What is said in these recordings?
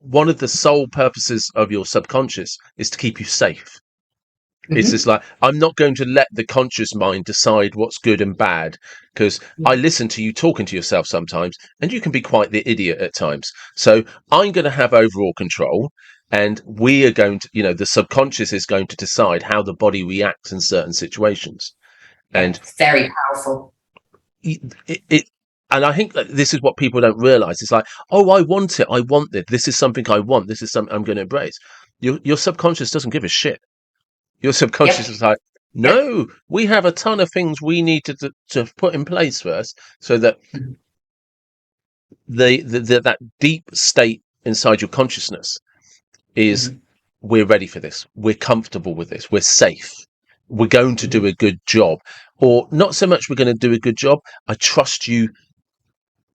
one of the sole purposes of your subconscious is to keep you safe. It's just like, I'm not going to let the conscious mind decide what's good and bad, because I listen to you talking to yourself sometimes, and you can be quite the idiot at times. So I'm going to have overall control, and we are going to, the subconscious is going to decide how the body reacts in certain situations. And very powerful. And I think that this is what people don't realize. It's like, oh, I want it. I want this. This is something I want. This is something I'm going to embrace. Your subconscious doesn't give a shit. Your subconscious is like, no, we have a ton of things we need to put in place first, so that that deep state inside your consciousness is, we're ready for this. We're comfortable with this. We're safe. We're going to do a good job. Or not so much we're going to do a good job. I trust you.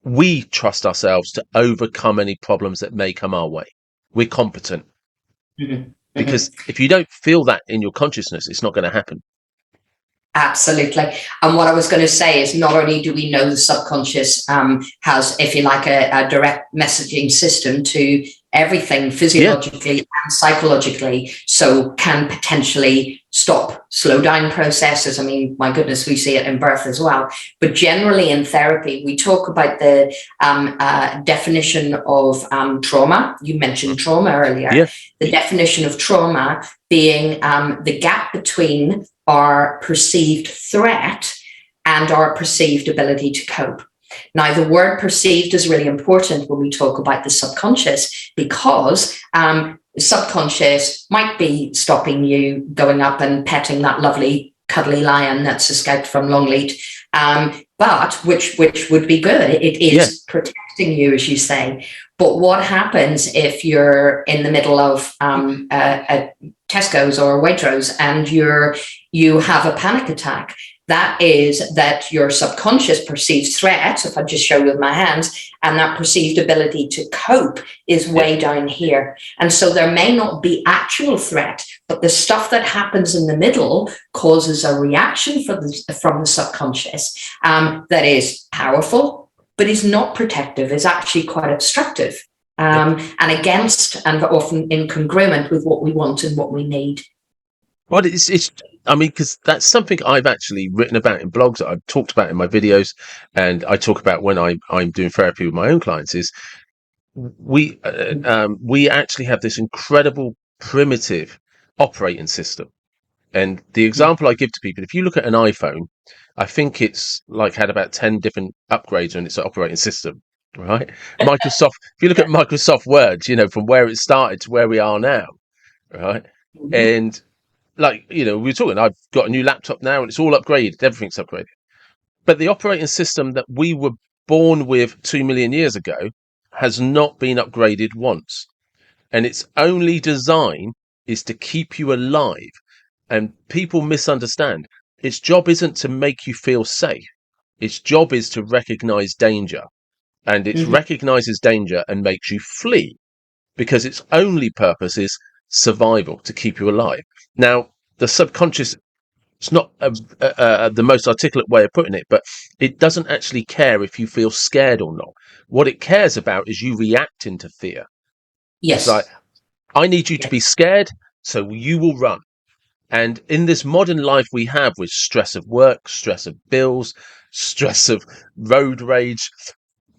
We trust ourselves to overcome any problems that may come our way. We're competent. Because if you don't feel that in your consciousness, it's not going to happen. Absolutely. And what I was going to say is, not only do we know the subconscious has, if you like, a direct messaging system to everything physiologically and psychologically, so can potentially slow down processes. I mean, my goodness, we see it in birth as well. But generally in therapy, we talk about the definition of trauma. You mentioned trauma earlier. Yeah. The definition of trauma being the gap between our perceived threat and our perceived ability to cope. Now, the word perceived is really important when we talk about the subconscious, because the subconscious might be stopping you going up and petting that lovely cuddly lion that's escaped from Longleat, but which would be good. It is protecting you, as you say. But what happens if you're in the middle of a Tesco's or Waitrose and you have a panic attack? That is that your subconscious perceived threat, if I just show with my hands, and that perceived ability to cope is way down here. And so there may not be actual threat, but the stuff that happens in the middle causes a reaction from the subconscious that is powerful, but is not protective, is actually quite obstructive, and against, and often incongruent with what we want and what we need. Well, I mean, because that's something I've actually written about in blogs, that I've talked about in my videos, and I talk about when I'm doing therapy with my own clients, is we actually have this incredible primitive operating system. And the example I give to people, if you look at an iPhone, I think it's like had about 10 different upgrades on its operating system, right? Microsoft, if you look at Microsoft Word, from where it started to where we are now, right? And like, we were talking, I've got a new laptop now and it's all upgraded. Everything's upgraded. But the operating system that we were born with 2 million years ago has not been upgraded once. And its only design is to keep you alive. And people misunderstand. Its job isn't to make you feel safe. Its job is to recognize danger. And it recognizes danger and makes you flee, because its only purpose is survival, to keep you alive. Now, the subconscious, it's not the most articulate way of putting it, but it doesn't actually care if you feel scared or not. What it cares about is you reacting to fear. Yes. It's like, I need you to be scared, so you will run. And in this modern life we have, with stress of work, stress of bills, stress of road rage,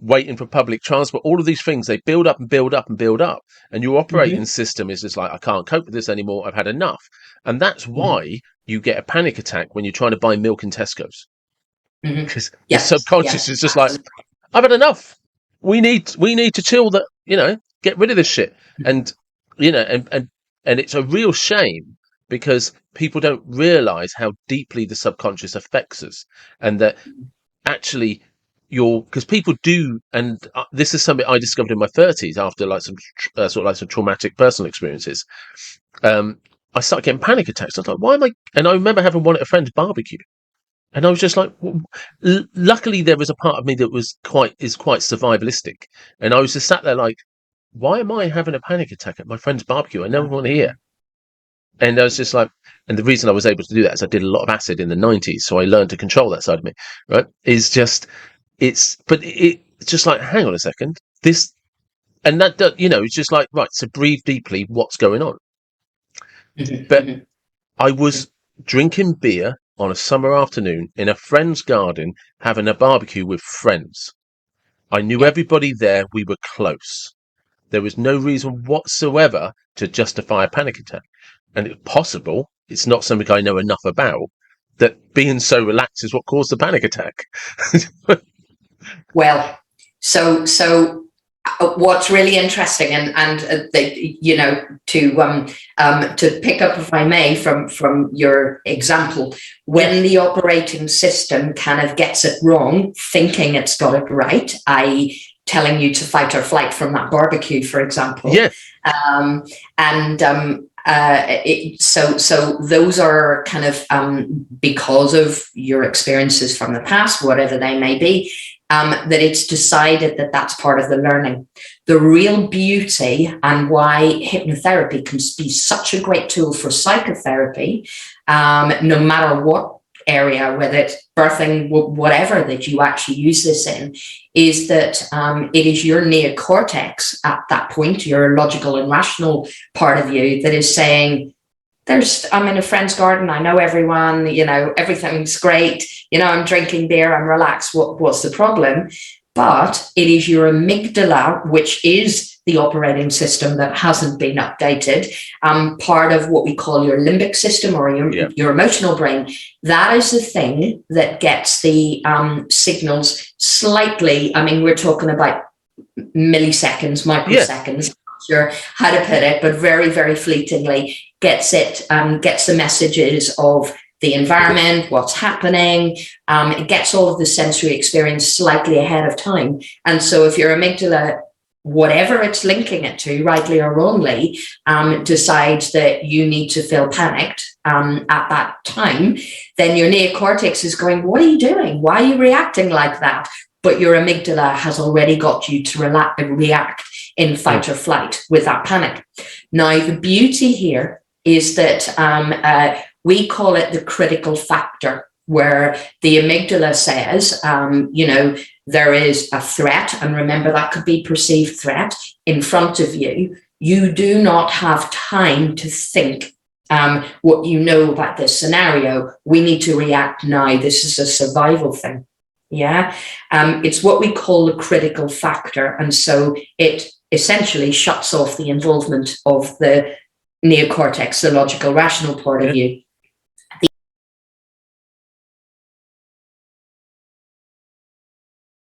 waiting for public transport, all of these things, they build up and build up and build up. And your operating system is just like, I can't cope with this anymore. I've had enough. And that's why you get a panic attack when you're trying to buy milk in Tesco's. Because the subconscious is just like, I've had enough. We need to chill, get rid of this shit. And, and it's a real shame, because people don't realize how deeply the subconscious affects us, and that actually because people do, and this is something I discovered in my 30s after like some some traumatic personal experiences. I started getting panic attacks. I was like, why am I? And I remember having one at a friend's barbecue, and I was just like, luckily there was a part of me that was quite survivalistic, and I was just sat there like, why am I having a panic attack at my friend's barbecue? I never want to hear. And I was just like, and the reason I was able to do that is I did a lot of acid in the 90s, so I learned to control that side of me. Right? It's just like, hang on a second, this And that, it's just like, right, so breathe deeply. What's going on? But I was drinking beer on a summer afternoon in a friend's garden, having a barbecue with friends. I knew Yeah. everybody there. We were close. There was no reason whatsoever to justify a panic attack. And it's possible, it's not something I know enough about, that being so relaxed is what caused the panic attack. Well, so what's really interesting, to pick up, if I may, from your example, when the operating system kind of gets it wrong, thinking it's got it right, i.e., telling you to fight or flight from that barbecue, for example. Yeah. So those are kind of because of your experiences from the past, whatever they may be, that it's decided that that's part of the learning. The real beauty and why hypnotherapy can be such a great tool for psychotherapy, no matter what area, whether it's birthing, whatever that you actually use this in, is that it is your neocortex at that point, your logical and rational part of you, that is saying, I'm in a friend's garden, I know everyone, everything's great, I'm drinking beer, I'm relaxed, what's the problem? But it is your amygdala, which is the operating system that hasn't been updated, part of what we call your limbic system, or your emotional brain. That is the thing that gets the signals slightly, we're talking about milliseconds, microseconds, not sure how to put it, but very, very fleetingly gets the messages of the environment, what's happening. It gets all of the sensory experience slightly ahead of time. And so if your amygdala, whatever it's linking it to, rightly or wrongly, decides that you need to feel panicked at that time, then your neocortex is going, what are you doing? Why are you reacting like that? But your amygdala has already got you to react in fight or flight with that panic. Now, the beauty here is that we call it the critical factor, where the amygdala says, there is a threat, and remember, that could be perceived threat in front of you. You do not have time to think what you know about this scenario. We need to react now. This is a survival thing. Yeah. It's what we call the critical factor. And so it essentially shuts off the involvement of the neocortex, the logical, rational part of you.